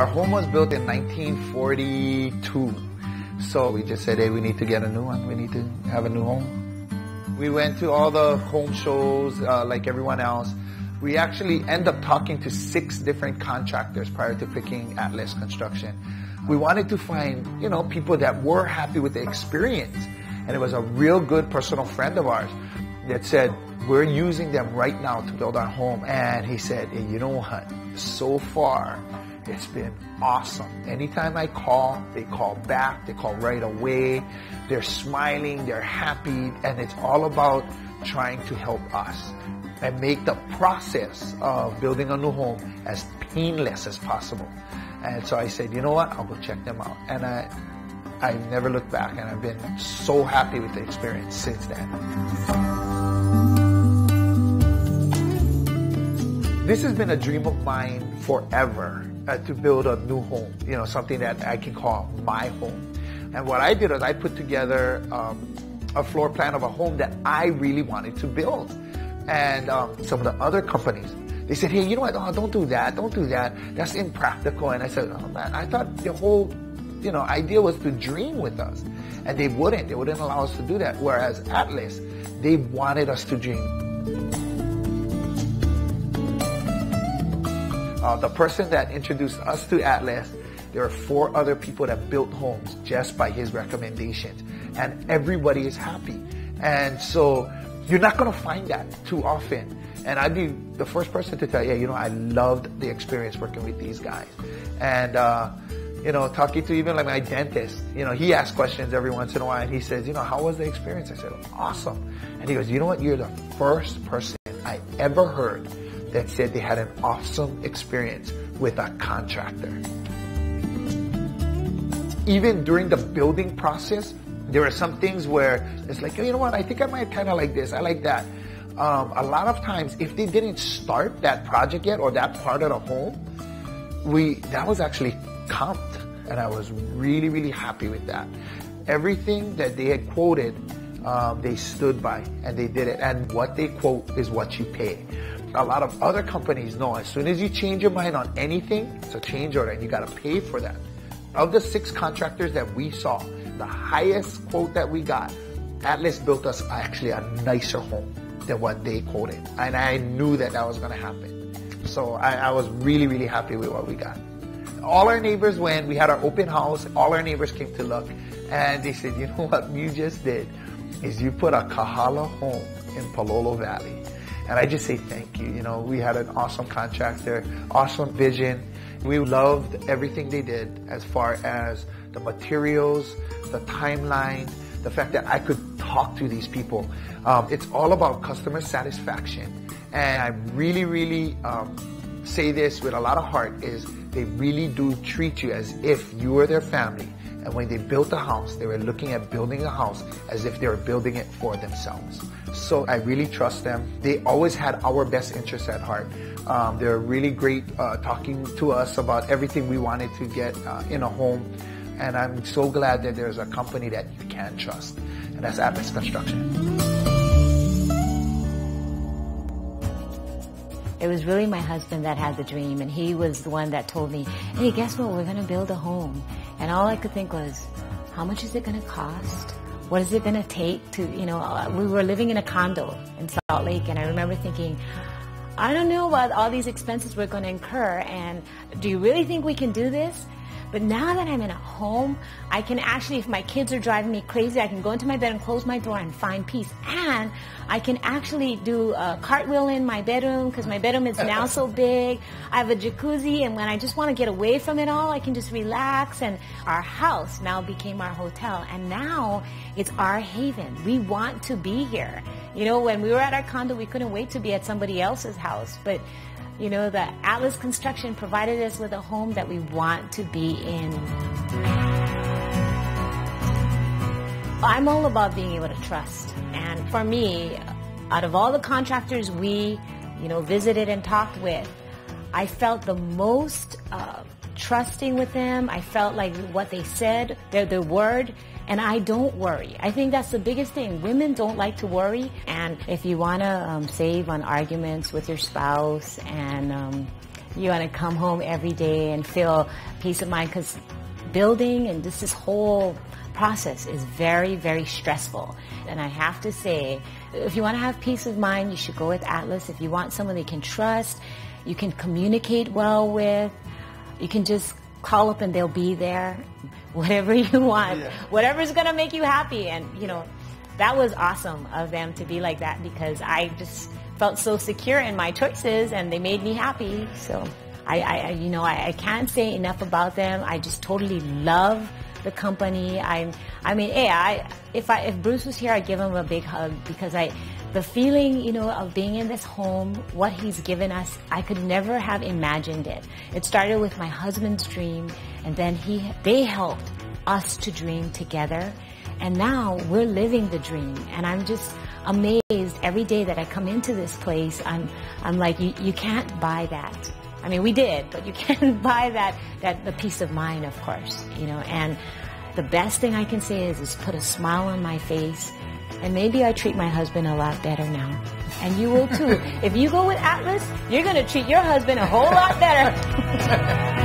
Our home was built in 1942. So we just said, hey, we need to get a new one. We need to have a new home. We went to all the home shows like everyone else. We actually end up talking to 6 different contractors prior to picking Atlas Construction. We wanted to find, people that were happy with the experience. And it was a real good personal friend of ours that said, we're using them right now to build our home. And he said, hey, you know what? So far, it's been awesome. Anytime I call, they call back, they call right away. They're smiling, they're happy, and it's all about trying to help us and make the process of building a new home as painless as possible. And so I said, you know what, I'll go check them out. And I never looked back, and I've been so happy with the experience since then. This has been a dream of mine forever, to build a new home, something that I can call my home. And what I did was I put together a floor plan of a home that I really wanted to build. And some of the other companies, they said, hey, you know what, oh, don't do that, that's impractical. And I said, oh man, I thought the whole idea was to dream with us. And they wouldn't allow us to do that. Whereas Atlas, they wanted us to dream. The person that introduced us to Atlas, there are 4 other people that built homes just by his recommendations. And everybody is happy. And so you're not going to find that too often. And I'd be the first person to tell you, I loved the experience working with these guys. And, talking to even like my dentist, he asks questions every once in a while, and he says, how was the experience? I said, awesome. And he goes, you know what? You're the first person I ever heard that said they had an awesome experience with a contractor. Even during the building process, there are some things where it's like, you know what, I think I might kind of like this, I like that. A lot of times, if they didn't start that project yet or that part of the home, that was actually comped. And I was really, really happy with that. Everything that they had quoted, they stood by and they did it. And what they quote is what you pay. A lot of other companies know as soon as you change your mind on anything, it's a change order and you got to pay for that. Of the 6 contractors that we saw, the highest quote that we got, Atlas built us actually a nicer home than what they quoted. And I knew that was going to happen. So I was really, really happy with what we got. All our neighbors went. We had our open house. All our neighbors came to look. And they said, you know what you just did is you put a Kahala home in Palolo Valley. And I just say thank you. We had an awesome contractor, awesome vision. We loved everything they did as far as the materials, the timeline, the fact that I could talk to these people. It's all about customer satisfaction. And I really, really say this with a lot of heart is they really do treat you as if you were their family. And when they built the house, they were looking at building the house as if they were building it for themselves. So I really trust them. They always had our best interests at heart. They're really great talking to us about everything we wanted to get in a home. And I'm so glad that there's a company that you can trust. And that's Atlas Construction. It was really my husband that had the dream, and he was the one that told me, hey, guess what? We're going to build a home. And all I could think was, how much is it going to cost? What is it going to take to, we were living in a condo in Salt Lake, and I remember thinking, I don't know what all these expenses we're going to incur, and do you really think we can do this? But now that I'm in a home, I can actually, if my kids are driving me crazy, I can go into my bed and close my door and find peace. And I can actually do a cartwheel in my bedroom because my bedroom is now so big. I have a jacuzzi, and when I just want to get away from it all, I can just relax. And our house now became our hotel. And now it's our haven. We want to be here. When we were at our condo, we couldn't wait to be at somebody else's house. But the Atlas Construction provided us with a home that we want to be in. I'm all about being able to trust. And for me, out of all the contractors we, visited and talked with, I felt the most trusting with them. I felt like what they said, their word, and I don't worry. I think that's the biggest thing. Women don't like to worry, and if you want to save on arguments with your spouse and You want to come home every day and feel peace of mind, because building and this whole process is very, very stressful. And I have to say, if you want to have peace of mind, you should go with Atlas. If you want someone that you can trust, you can communicate well with, you can just call up and they'll be there. Whatever you want, whatever's going to make you happy. And, you know, that was awesome of them to be like that, because I just felt so secure in my choices and they made me happy. So I can't say enough about them. I just totally love the company. I mean, hey, if Bruce was here, I'd give him a big hug, because the feeling, you know, of being in this home, what he's given us, I could never have imagined it. It started with my husband's dream, and then they helped us to dream together. And now we're living the dream, and I'm just amazed every day that I come into this place. I'm like, you can't buy that. I mean, we did, but you can't buy the peace of mind, of course, you know. And the best thing I can say is put a smile on my face, and maybe I treat my husband a lot better now. And you will too. If you go with Atlas, you're going to treat your husband a whole lot better.